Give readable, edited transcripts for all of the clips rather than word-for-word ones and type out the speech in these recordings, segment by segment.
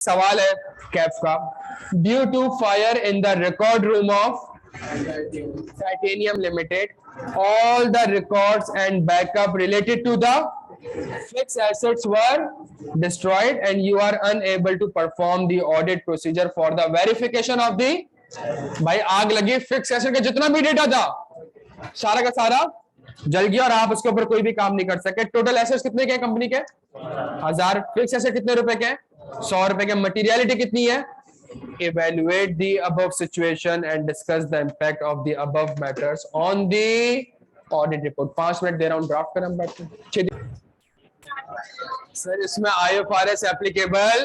सवाल है कैफ का, due to fire in the record room of Titanium Limited, all the records and backup related to the fixed assets were destroyed and you are unable to perform the audit procedure for the verification of the। भाई आग लगी, fix asset का जितना भी data था सारा का सारा जल गया और आप उसके ऊपर कोई भी काम नहीं कर सके। टोटल एसेट्स कितने के कंपनी के? 1000। फिक्स एसेट कितने रुपए के? 100 रुपए के। मटीरियलिटी कितनी है? Evaluate the above situation and discuss the impact of the above matters on the audit report। 5 minute दे रहा हूँ, ड्राफ्ट करें बैठ। सर इसमें IFRS एप्लीकेबल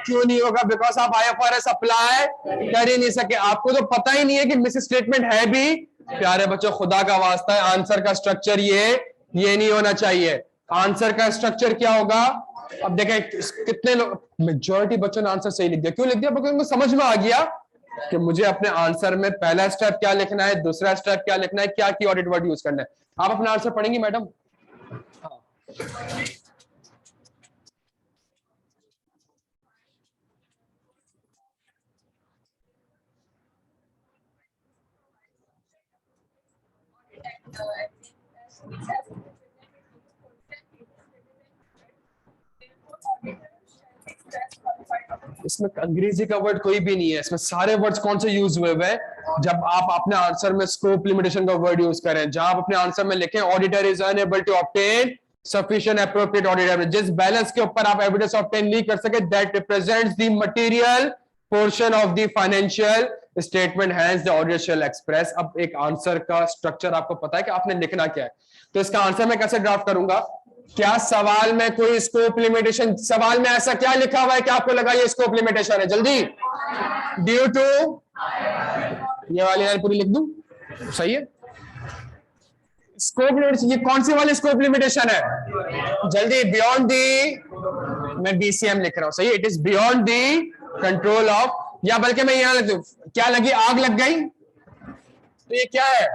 क्यों नहीं होगा? बिकॉज आप IFRS अप्लाई कर ही नहीं सके। आपको तो पता ही नहीं है कि मिस स्टेटमेंट है भी। प्यारे बच्चों खुदा का वास्ता है, आंसर का स्ट्रक्चर ये नहीं होना चाहिए। आंसर का स्ट्रक्चर क्या होगा? अब देखें कितने लोग, मेजॉरिटी बच्चों ने आंसर सही लिख दिया। क्यों लिख दिया? क्योंकि उनको समझ में आ गया कि मुझे अपने आंसर में पहला स्टेप क्या लिखना है, दूसरा स्टेप क्या लिखना है, क्या की ऑडिट वर्ड यूज करना है। आप अपना आंसर पढ़ेंगी मैडम? हाँ। इसमें अंग्रेजी का वर्ड कोई भी नहीं है, इसमें सारे वर्ड्स कौन से यूज हुए हुए हैं? जब आप अपने आंसर में स्कोप लिमिटेशन का वर्ड यूज करें, जहां आप अपने आंसर में लिखें auditor is unable to obtain sufficient appropriate audit evidence, जिस बैलेंस के ऊपर आप एविडेंस ऑब्टेन नहीं कर सके, that represents the material portion of the financial statement, hence the auditor shall express. अब एक आंसर का स्ट्रक्चर आपको पता है कि आपने लिखना क्या है, तो इसका आंसर मैं कैसे ड्राफ्ट करूंगा? क्या सवाल में कोई स्कोप लिमिटेशन, सवाल में ऐसा क्या लिखा हुआ है कि आपको लगा ये स्कोप लिमिटेशन है? जल्दी, ड्यू टू, ये वाली लाइन पूरी लिख दूं? सही है। स्कोप लिमिटेशन, ये कौन सी वाली स्कोप लिमिटेशन है? जल्दी, बियॉन्ड दी, मैं BCM लिख रहा हूं, सही है। It is beyond the control of, या बल्कि मैं यहां लिख दूं, क्या लगी? आग लग गई, तो ये क्या है?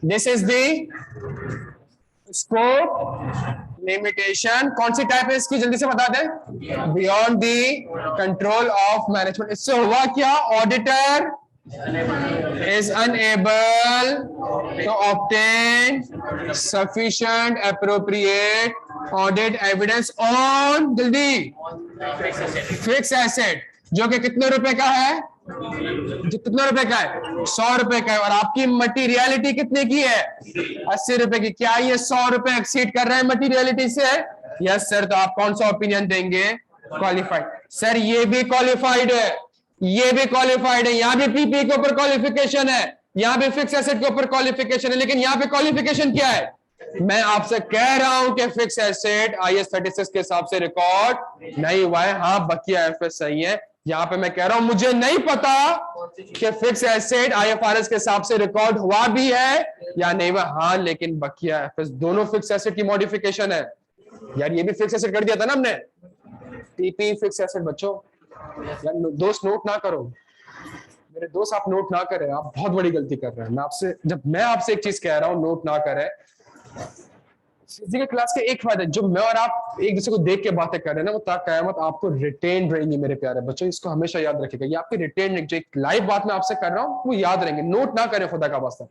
This is the scope limitation. कौन सी टाइप है इसकी? जल्दी से बता दें। Beyond the control of management. इससे हुआ क्या? Auditor is unable to obtain sufficient appropriate audit evidence on, जल्दी, fixed asset, जो कि कितने रुपए का है? कितने रुपए का है? 100 रुपए का है। और आपकी मटीरियलिटी कितने की है? 80 रुपए की। क्या ये 100 रुपए एक्सीड कर रहे हैं मटीरियलिटी से? Yes sir. तो आप कौन सा ओपिनियन देंगे? क्वालिफाइड। सर ये भी क्वालिफाइड है, ये भी क्वालिफाइड है, यहाँ भी पीपी के ऊपर क्वालिफिकेशन है, यहाँ भी फिक्स एसेट के ऊपर क्वालिफिकेशन है, लेकिन यहाँ पे क्वालिफिकेशन क्या है? मैं आपसे कह रहा हूं कि फिक्स एसेट IAS 36 के हिसाब से रिकॉर्ड नहीं हुआ है। हाँ, बकिया एफएस सही है। यहाँ पे मैं कह रहा हूं मुझे नहीं पता कि फिक्स एसेट IFRS के हिसाब से रिकॉर्ड हुआ भी है या नहीं हुआ। हाँ, लेकिन बकिया एफएस दोनों फिक्स एसेट की मॉडिफिकेशन है। यार ये भी फिक्स एसेट कर दिया था ना हमने, टीपी फिक्स एसेट। बच्चों यार दोस्त नोट ना करो, मेरे दोस्त आप नोट ना करें, आप बहुत बड़ी गलती कर रहे हैं। मैं आपसे, जब मैं आपसे एक चीज कह रहा हूं नोट ना करें, फिजिकल क्लास के एक फायदा, जो मैं और आप एक दूसरे को देख के बातें कर रहे हैं ना, वो क़यामत आपको रिटेन रहेंगी मेरे प्यारे बच्चों। इसको हमेशा याद रखिएगा, ये आपकी रिटेन, जो एक लाइव बात मैं आपसे कर रहा हूँ वो याद रहेंगे। नोट ना करें खुदा का वास्ता।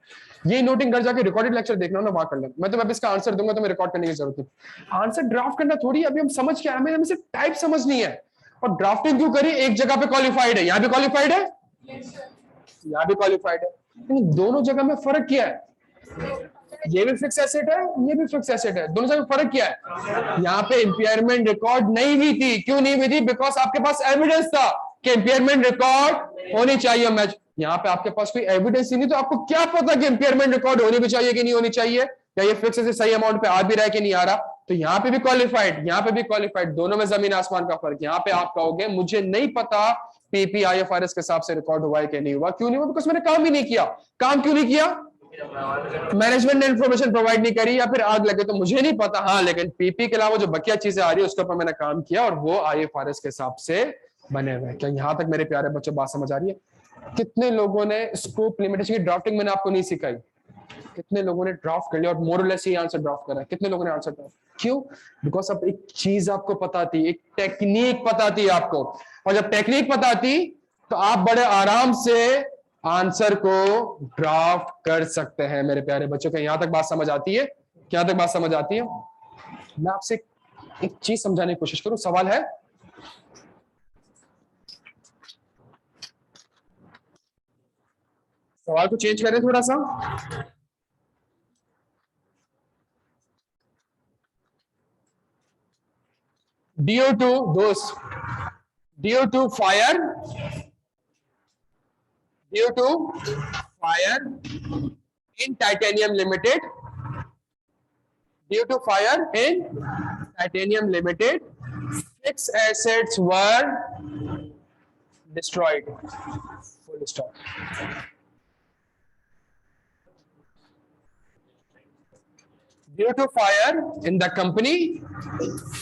ये नोटिंग कर जाके रिकॉर्डेड लेक्चर देखना ना, वहां कर लें। मैं तो इसका आंसर दूंगा तो मैं रिकॉर्ड करने की जरूरत नहीं। आंसर ड्राफ्ट करना थोड़ी, अभी हम समझ के आए, हमें सिर्फ टाइप समझनी है। और ड्राफ्टिंग क्यों करी? एक जगह पे क्वालिफाइड है, यहाँ भी क्वालिफाइड है, यहाँ भी क्वालिफाइड है, लेकिन दोनों जगह में फर्क क्या है? ये भी फिक्स एसेट है, ये भी फिक्स एसेट है, दोनों जगह फर्क क्या है? यहाँ पे इंपेयरमेंट रिकॉर्ड नहीं हुई थी। क्यों नहीं हुई थी? बिकॉज आपके पास एविडेंस था कि इंपेयरमेंट रिकॉर्ड होनी चाहिए। मैच यहाँ पे आपके पास कोई एविडेंस ही नहीं, तो आपको क्या पता कि इंपेयरमेंट रिकॉर्ड होनी भी चाहिए कि नहीं होनी चाहिए, या ये फिक्स एसेट सही अमाउंट पे आ भी रहा है कि नहीं आ रहा। तो यहाँ पे भी क्वालिफाइड, यहाँ पे भी क्वालिफाइड, दोनों में जमीन आसमान का फर्क। यहाँ पे आप कहोगे मुझे नहीं पता पीपी IFRS के हिसाब से रिकॉर्ड हुआ है कि नहीं हुआ। क्यों नहीं हुआ? बिकॉज मैंने काम ही नहीं किया। काम क्यों नहीं किया? मैनेजमेंट ने इंफॉर्मेशन प्रोवाइड नहीं करी, या फिर आग लगे तो मुझे नहीं पता। हाँ, लेकिन पीपी के अलावा जो बकिया चीजें आ रही है उसके ऊपर मैंने काम किया और वो IFRS के हिसाब से बने हुए हैं। क्या यहां तक मेरे प्यारे बच्चों बात समझ आ रही है? कितने लोगों ने स्कोप लिमिटेशन की ड्राफ्टिंग मैंने आपको नहीं सिखाई? कितने लोगों ने ड्राफ्ट कर लिया और मोरलेस ही आंसर ड्राफ्ट करा है? कितने लोगों ने आंसर ड्राफ्ट? क्यों? बिकॉज अब एक चीज आपको पता थी, एक टेक्निक पता थी आपको, और जब टेक्निक पता थी तो आप बड़े आराम से आंसर को ड्राफ्ट कर सकते हैं। मेरे प्यारे बच्चों को यहां तक बात समझ आती है? क्या तक बात समझ आती है? मैं आपसे एक चीज समझाने की कोशिश करूं। सवाल है? सवाल को चेंज करें थोड़ा सा। DO2 दोस्त, DO2 fire, DO2 fire in titanium limited, due to fire in titanium limited, 6 assets were destroyed. Full stop. Due to fire in the company,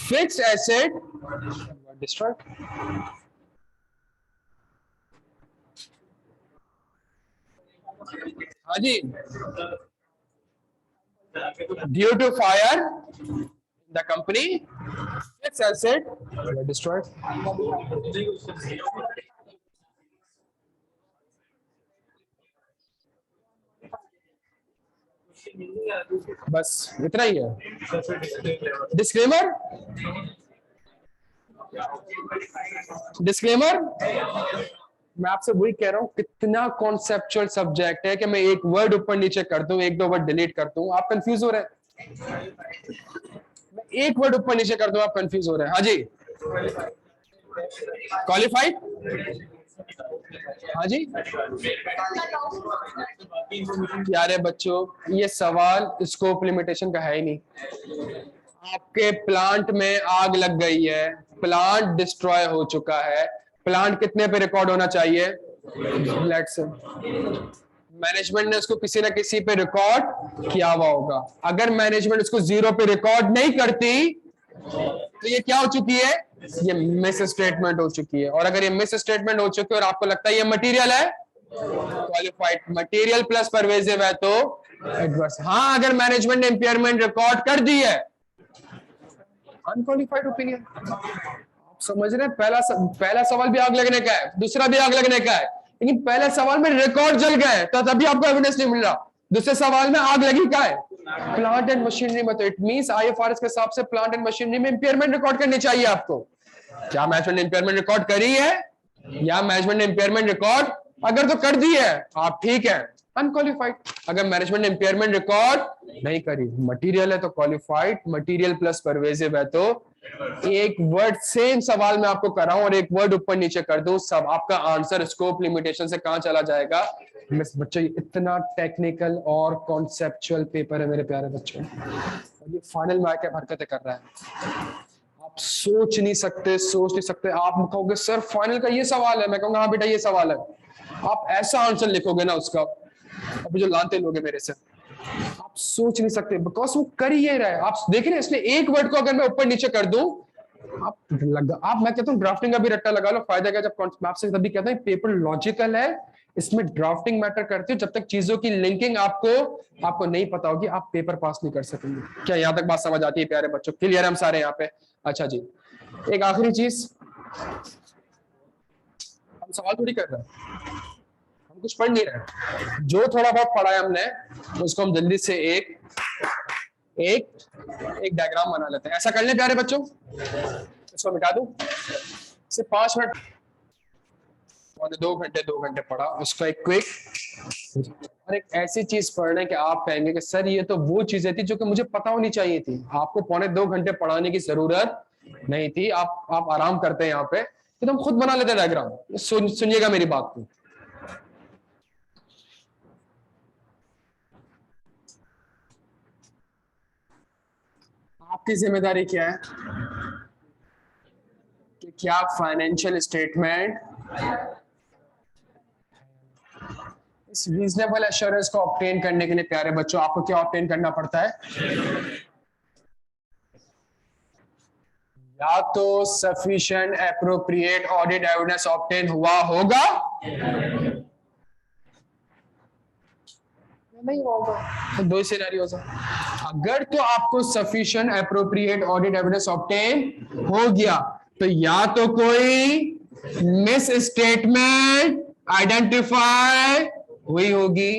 6 assets were destroyed. हाँ जी, due to fire in the company, 6 assets were destroyed. बस इतना ही है। Disclaimer, disclaimer, मैं आपसे वही कह रहा हूं, कितना कॉन्सेप्चुअल सब्जेक्ट है कि मैं एक वर्ड ऊपर नीचे कर दूं, एक दो वर्ड डिलीट कर दूं, आप कंफ्यूज हो रहे हैं। मैं एक वर्ड ऊपर नीचे कर दूं, आप कंफ्यूज हो रहे हैं। हाँ जी, क्वालिफाइड, हाँ जी। प्यारे बच्चों, ये सवाल स्कोप लिमिटेशन का है ही नहीं। आपके प्लांट में आग लग गई है, प्लांट डिस्ट्रॉय हो चुका है, प्लांट कितने पे रिकॉर्ड होना चाहिए? लेट्स मैनेजमेंट ने उसको किसी ना किसी पे रिकॉर्ड किया हुआ होगा। अगर मैनेजमेंट उसको 0 पे रिकॉर्ड नहीं करती तो ये क्या हो चुकी है? ये मिस स्टेटमेंट हो चुकी है। और अगर ये मिस स्टेटमेंट हो चुकी है और आपको लगता है ये मटेरियल है, क्वालिफाइड मटेरियल प्लस परवेजिव है तो एडवर्स। हाँ, अगर मैनेजमेंट ने इंपेयरमेंट रिकॉर्ड कर दी है, अनक्वालिफाइड ओपिनियन। आप समझ रहे हैं? पहला सवाल भी आग लगने का है, दूसरा भी आग लगने का है, लेकिन पहले सवाल में रिकॉर्ड जल गए तो तभी आपको एविडेंस नहीं मिल रहा। दूसरे सवाल में आग लगी क्या है? प्लांट एंड मशीनरी में। तो इट मींस आईएफआरएस के हिसाब से प्लांट एंड मशीनरी में इंपेयरमेंट रिकॉर्ड करनी चाहिए आपको। क्या मैनेजमेंट ने इंपेयरमेंट रिकॉर्ड करी है? या मैनेजमेंट ने इंपेयरमेंट रिकॉर्ड अगर तो कर दी है, आप ठीक है, अनक्वालिफाइड। अगर मैनेजमेंट ने इंपेयरमेंट रिकॉर्ड नहीं करी, मटेरियल है तो क्वालिफाइड, मटेरियल प्लस परवेजिव है तो एक वर्ड सेम सवाल में आपको कराऊं और एक वर्ड ऊपर नीचे कर दूं, सब आपका आंसर स्कोप लिमिटेशन से कहां चला जाएगा? बच्चों, इतना टेक्निकल और कॉन्सेप्चुअल पेपर है मेरे प्यारे बच्चों, और ये फाइनल में आके हरकतें कर रहा है। आप सोच नहीं सकते। आप कहोगे सर फाइनल का ये सवाल है, मैं कहूंगा हाँ बेटा ये सवाल है। आप ऐसा आंसर लिखोगे ना उसका, अब जो लानते लोगे मेरे से, आप सोच नहीं सकते, बिकॉज वो कर ही रहा है। आप देख रहे हैं, इसलिए एक वर्ड को अगर मैं ऊपर नीचे कर दूं, मैं कहता हूँ ड्राफ्टिंग का भी रट्टा लगा लो, फायदा क्या? जब मैं आपसे तभी कहता हूँ पेपर लॉजिकल है, इसमें ड्राफ्टिंग मैटर करती है। जब तक चीजों की लिंकिंग आपको नहीं पता होगी, आप पेपर पास नहीं कर सकेंगे। क्या यहां तक बात समझ आती है प्यारे बच्चों? क्लियर है हम सारे यहाँ पे? अच्छा जी, एक आखिरी चीज, हम सवाल थोड़ी कर रहे हैं, हम कुछ पढ़ नहीं रहे। जो थोड़ा बहुत पढ़ा है हमने उसको हम जल्दी से एक डायग्राम बना लेते हैं। ऐसा कर लें प्यारे बच्चों, इसको मिटा दूं, सिर्फ 5 मिनट, 2 घंटे पढ़ा उसका एक क्विक, और एक ऐसी चीज पढ़ने कि आप कहेंगे कि सर ये तो वो चीजें थी जो कि मुझे पता होनी चाहिए थी। आपको 2.25 घंटे पढ़ाने की जरूरत नहीं थी। आप आराम करते हैं यहाँ पे, तो हम खुद बना लेते हैं डायग्राम। सुनिएगा मेरी बात को। आपकी जिम्मेदारी क्या है कि क्या फाइनेंशियल स्टेटमेंट इस रीजनेबल एश्योरेंस को ऑब्टेन करने के लिए प्यारे बच्चों आपको क्या ऑब्टेन करना पड़ता है? या तो sufficient appropriate audit evidence obtain हुआ होगा, नहीं होगा। दो सिनेरियोज है। अगर तो आपको sufficient appropriate audit evidence obtain हो गया तो या तो कोई मिस स्टेटमेंट आइडेंटिफाई हुई होगी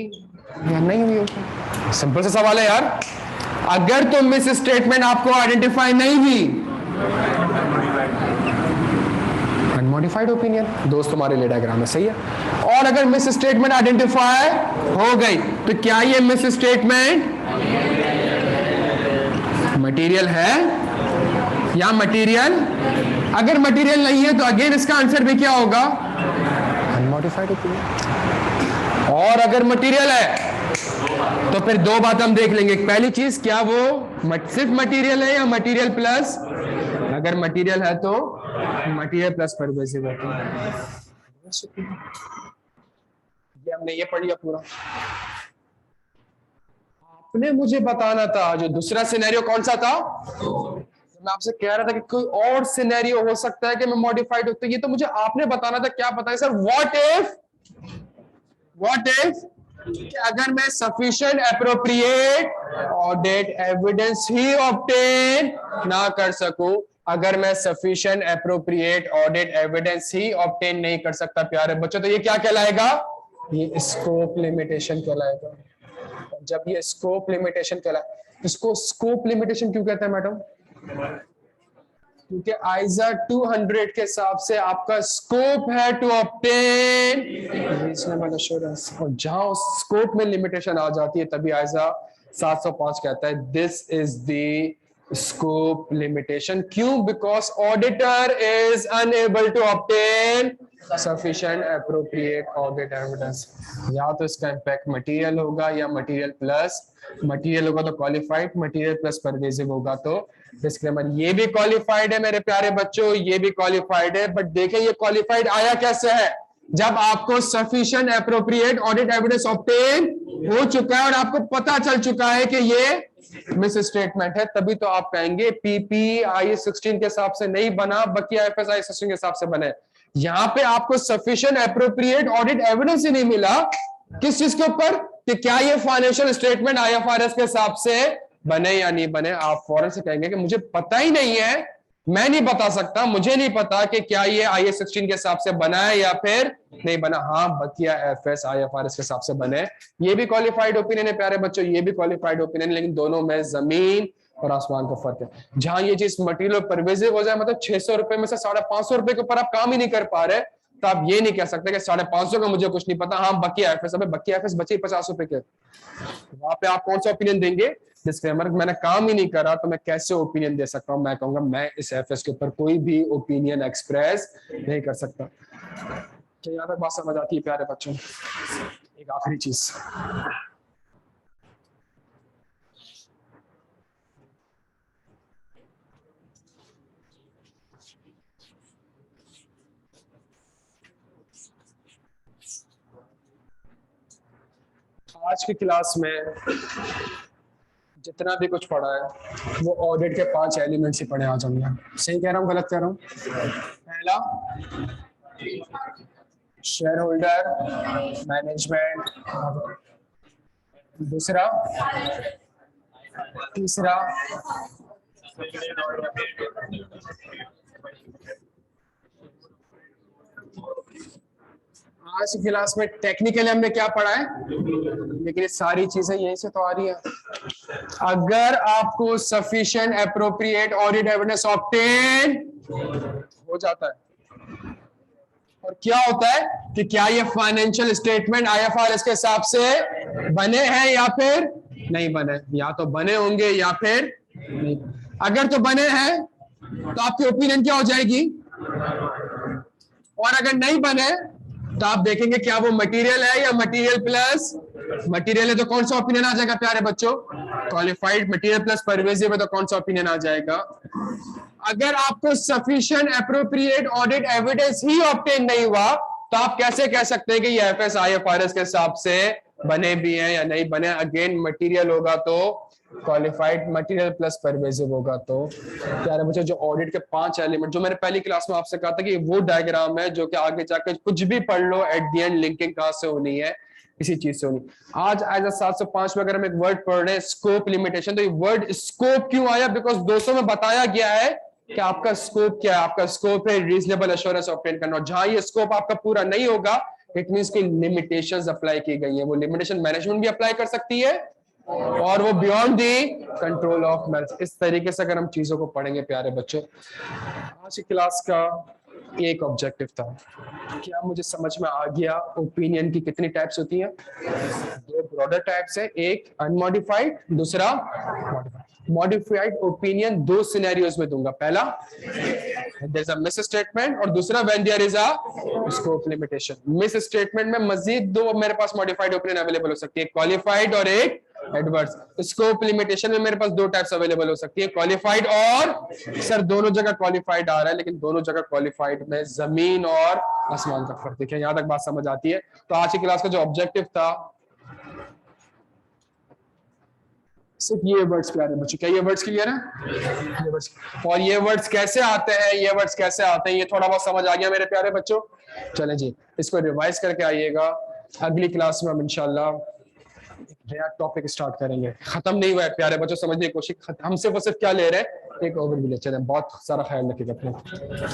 या नहीं हुई होगी। सिंपल सा सवाल है यार। अगर तो मिस स्टेटमेंट आपको आइडेंटिफाई नहीं हुई, अनमॉडिफाइड ओपिनियन, दोस्त तुम्हारे लिए डायग्राम है, सही है। और अगर मिस स्टेटमेंट आइडेंटिफाई हो गई तो क्या ये मिस स्टेटमेंट मटेरियल है या मटेरियल? अगर मटेरियल नहीं है तो अगेन इसका आंसर भी क्या होगा? Unmodified opinion. और अगर मटेरियल है तो फिर दो बात हम देख लेंगे। पहली चीज, क्या वो सिर्फ मटेरियल है या मटेरियल प्लस? अगर मटेरियल है तो मटेरियल प्लस परवेसिव होती है। ये हमने ये पढ़ लिया पूरा। आपने मुझे बताना था जो दूसरा सिनेरियो कौन सा था। मैं आपसे कह रहा था कि कोई और सिनेरियो हो सकता है कि मैं मॉडिफाइड होता है, ये तो मुझे आपने बताना था। क्या पता है सर? व्हाट इफ कि अगर मैं सफिशिएंट एप्रोप्रिएट ऑडिट एविडेंस ही ऑब्टेन ना कर सकूं, अगर मैं सफिशिएंट एप्रोप्रिएट ऑडिट एविडेंस ही ऑब्टेन नहीं कर सकता प्यारे बच्चों, तो ये क्या कहलाएगा? ये स्कोप लिमिटेशन कहलाएगा। जब ये स्कोप लिमिटेशन कहलाए, इसको स्कोप लिमिटेशन क्यों कहते हैं मैडम? क्योंकि आइजा 200 के हिसाब से आपका स्कोप है टू ऑब्टेन रीजनेबल एश्योरेंस, और जहां स्कोप में लिमिटेशन आ जाती है तभी आइजा 705 कहता है this is the scope limitation. क्यों? Because auditor is unable to obtain sufficient appropriate audit evidence. या तो इसका इंपैक्ट मटेरियल होगा या मटेरियल प्लस। मटेरियल होगा तो क्वालिफाइड, मटेरियल प्लस परवेसिव होगा तो डिस्क्लेमर। ये भी क्वालिफाइड है मेरे प्यारे बच्चों, ये भी क्वालिफाइड है। बट देखें ये क्वालिफाइड आया कैसे है? जब आपको sufficient appropriate audit evidence obtain हो चुका है और आपको पता चल चुका है कि ये मिस स्टेटमेंट है, तभी तो आप कहेंगे पीपी IAS 16 के हिसाब से नहीं बना, बकिया IFRS IAS 16 के हिसाब से बने। यहां पे आपको सफिशिएंट एप्रोप्रिएट ऑडिट एविडेंस ही नहीं मिला। किस चीज के ऊपर? कि क्या ये फाइनेंशियल स्टेटमेंट IFRS के हिसाब से बने या नहीं बने। आप फौरन से कहेंगे कि मुझे पता ही नहीं है, मैं नहीं बता सकता, मुझे नहीं पता कि क्या ये IAS 16 के हिसाब से बना है या फिर नहीं बना। हाँ, बकिया FS IFRS के हिसाब से बने। ये भी क्वालिफाइड ओपिनियन है प्यारे बच्चों, ये भी क्वालिफाइड ओपिनियन, लेकिन दोनों में जमीन और आसमान का फर्क है। जहां ये चीज मटेरियल परवेजिव हो जाए, मतलब 600 रुपए में से 550 रुपए के ऊपर आप काम ही नहीं कर पा रहे, तो आप ये नहीं कह सकते कि 550 का मुझे कुछ नहीं पता। हाँ, बकिया FS, बकिया FS बचे 50 रुपए के, वहां पे आप कौन सा ओपिनियन देंगे? डिस्क्लेमर, मैंने काम ही नहीं करा तो मैं कैसे ओपिनियन दे सकता हूं? मैं कहूंगा मैं इस FS के ऊपर कोई भी ओपिनियन एक्सप्रेस नहीं कर सकता। क्या यहाँ तक बात समझ आती है प्यारे बच्चों? एक आखिरी चीज, आज की क्लास में जितना भी कुछ पढ़ा है वो ऑडिट के 5 एलिमेंट्स ही पढ़े आज हमने। सही कह रहा हूँ, गलत कह रहा हूँ? पहला, शेयर होल्डर मैनेजमेंट। दूसरा, तीसरा, आज की क्लास में टेक्निकली हमने क्या पढ़ा है, लेकिन ये सारी चीजें यहीं से तो आ रही है। अगर आपको sufficient appropriate audit evidence obtain हो जाता है और क्या होता है कि क्या ये फाइनेंशियल स्टेटमेंट IFRS के हिसाब से बने हैं या फिर नहीं बने, या तो बने होंगे या फिर नहीं। अगर तो बने हैं तो आपकी ओपिनियन क्या हो जाएगी, और अगर नहीं बने तो आप देखेंगे क्या वो मटेरियल है या मटेरियल प्लस। मटेरियल है तो कौन सा ओपिनियन आ जाएगा प्यारे बच्चों? क्वालिफाइड। मटेरियल प्लस परवेसिव है तो कौन सा ओपिनियन आ जाएगा? अगर आपको सफिशिएंट एप्रोप्रिएट ऑडिट एविडेंस ही ऑब्टेन नहीं हुआ तो आप कैसे कह सकते हैं कि ये FS IFRS के हिसाब से बने भी हैं या नहीं बने? अगेन मटेरियल होगा तो क्वालिफाइड, मटेरियल प्लस परवेसिव होगा तो। प्यारे बच्चों, जो ऑडिट के 5 एलिमेंट जो मैंने पहली क्लास में आपसे कहा था कि वो डायग्राम है जो कि आगे जाकर कुछ भी पढ़ लो एट द एंड लिंकिंग कहां से होनी है, इसी चीज से होनी। आज एज 705 में अगर हम एक वर्ड पढ़ रहे हैं स्कोप लिमिटेशन, तो ये वर्ड स्कोप क्यों आया? बिकॉज 200 में बताया गया है कि आपका स्कोप क्या है। आपका स्कोप है रीजनेबल एश्योरेंस ऑब्टेन करना। जहां ये स्कोप आपका पूरा नहीं होगा, इट मींस कि लिमिटेशंस अप्लाई की गई है। वो लिमिटेशन मैनेजमेंट भी अप्लाई कर सकती है और वो beyond the control of management. इस तरीके से अगर हम चीजों को पढ़ेंगे प्यारे बच्चों, आज की क्लास का एक ऑब्जेक्टिव था। क्या मुझे समझ में आ गया ओपिनियन की कितनी टाइप्स होती हैं? दो ब्रॉडर टाइप्स है, एक अनमॉडिफाइड, दूसरा मॉडिफाइड। मॉडिफाइड ओपिनियन दो सिनेरियोज में दूंगा। पहला, there is a misstatement, और दूसरा when there is a scope limitation. Misstatement में मजीद दो मेरे पास मॉडिफाइड ओपिनियन अवेलेबल हो सकती है, क्वालिफाइड और एक एडवर्स। स्कोप लिमिटेशन में मेरे पास दो टाइप्स अवेलेबल हो सकती है, क्वालिफाइड और, सर दोनों जगह क्वालिफाइड आ रहा है, लेकिन दोनों जगह क्वालिफाइड में जमीन और आसमान का फर्क। देखिए यहां तक बात समझ आती है। तो आज की क्लास का जो ऑब्जेक्टिव था, सिर्फ ये वर्ड्स प्यारे बच्चों। क्या ये वर्ड्स क्लियर है? ये वर्ड्स, और ये वर्ड्स कैसे आते हैं, ये वर्ड्स कैसे आते हैं, ये थोड़ा बहुत समझ आ गया मेरे प्यारे बच्चों? चलें जी, इसको रिवाइज करके आइएगा। अगली क्लास में हम इंशाल्लाह नया टॉपिक स्टार्ट करेंगे। खत्म नहीं हुआ है प्यारे बच्चों, समझने की कोशिश। हम सिर्फ क्या ले रहे हैं, एक ओवरव्यू ले। चलें, बहुत सारा ख्याल रखिएगा अपना।